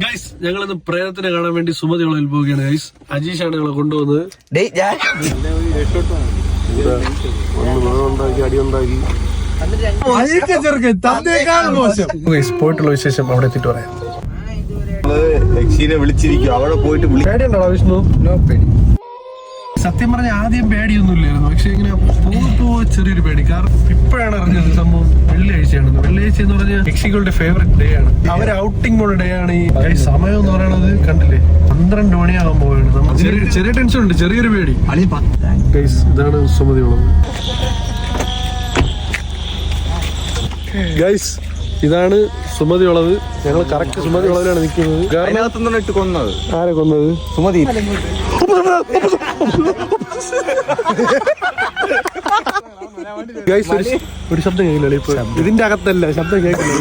Guys ഞങ്ങളിന്ന് പ്രേതത്തിനെ കാണാൻ വേണ്ടി സുമതി വളവിൽ പോവുകയാണ് ഗൈസ്. അജീഷാണ് ഞങ്ങളെ കൊണ്ടുവന്നത്. പോയിട്ടുള്ള വിശേഷം അവിടെ എത്തിയിട്ട് പറയാം. വിളിച്ചിരിക്കും അവിടെ പോയിട്ട് പേടിയുണ്ടോ വിഷ്ണു? സത്യം പറഞ്ഞ ആദ്യം പേടിയൊന്നും ഇല്ലായിരുന്നു, പക്ഷെ ഇങ്ങനെ പോകെ ചെറിയൊരു പേടി. കാരണം ഇപ്പോഴാണ് അറിഞ്ഞത് സംഭവം വെള്ളിയാഴ്ചയാണെന്ന്. വെള്ളിയാഴ്ച എന്ന് പറഞ്ഞാൽ യക്ഷികളുടെ ഫേവറേറ്റ് ഡേ ആണ്. അവർ ഔട്ടിംഗ് പോണ ഡേ ആണ്. ഈ സമയം എന്ന് പറയുന്നത് കണ്ടില്ലേ, 12 മണിയാകാൻ പോവുകയാണ്. നമ്മൾ ചെറിയ ടെൻഷൻ ഉണ്ട്, ചെറിയൊരു പേടി. ഇതാണ് സുമതി വളവ് ഗൈസ്. ഇതാണ് സുമതി വളവ്. ഞങ്ങൾ കറക്റ്റ് സുമതി വളവിലാണ് നിൽക്കുന്നത്. കൊന്നത് ആരെ കൊന്നത്? സുമതി. ഒരു ശബ്ദം കേൾക്കില്ല ഇപ്പൊ. ഇതിന്റെ അകത്തല്ല ശബ്ദം കേൾക്കില്ല.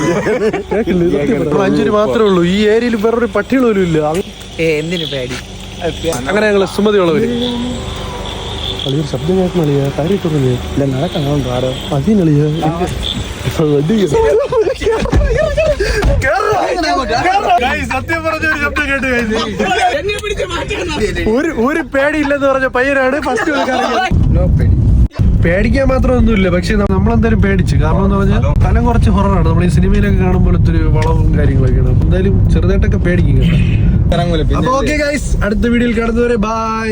5 രൂപ മാത്രമേ ഉള്ളൂ. ഈ ഏരിയയിൽ വേറൊരു പട്ടികൾ പോലും ഇല്ല. എന്തിനു പേടി? അങ്ങനെ ഞങ്ങള് സുമതി വളവില് കളിയൊരു ശബ്ദം കേൾക്കണില്ല. കാര്യമായിട്ടൊന്നുമില്ല. ഇല്ല നടക്കണോ ആരോ അതിനളിയ സത്യം പറഞ്ഞ ഒരു ശബ്ദം കേട്ട് ഒരു പേടിയില്ലെന്ന് പറഞ്ഞ പയ്യനാണ് ഫസ്റ്റ് പേടിക്കാൻ മാത്രമൊന്നുമില്ല. പക്ഷെ നമ്മളെന്തായാലും പേടിച്ചു. കാരണം എന്ന് പറഞ്ഞാൽ സ്ഥലം കുറച്ച് ഹൊററാണ്. നമ്മൾ ഈ സിനിമയിലൊക്കെ കാണുമ്പോഴത്തെ ഒരു വളവും കാര്യങ്ങളൊക്കെയാണ്. അപ്പൊ എന്തായാലും ചെറുതായിട്ടൊക്കെ പേടിക്കും. ഓക്കെ ഗൈസ്, അടുത്ത വീഡിയോയിൽ കാണുന്നവരെ ബൈ.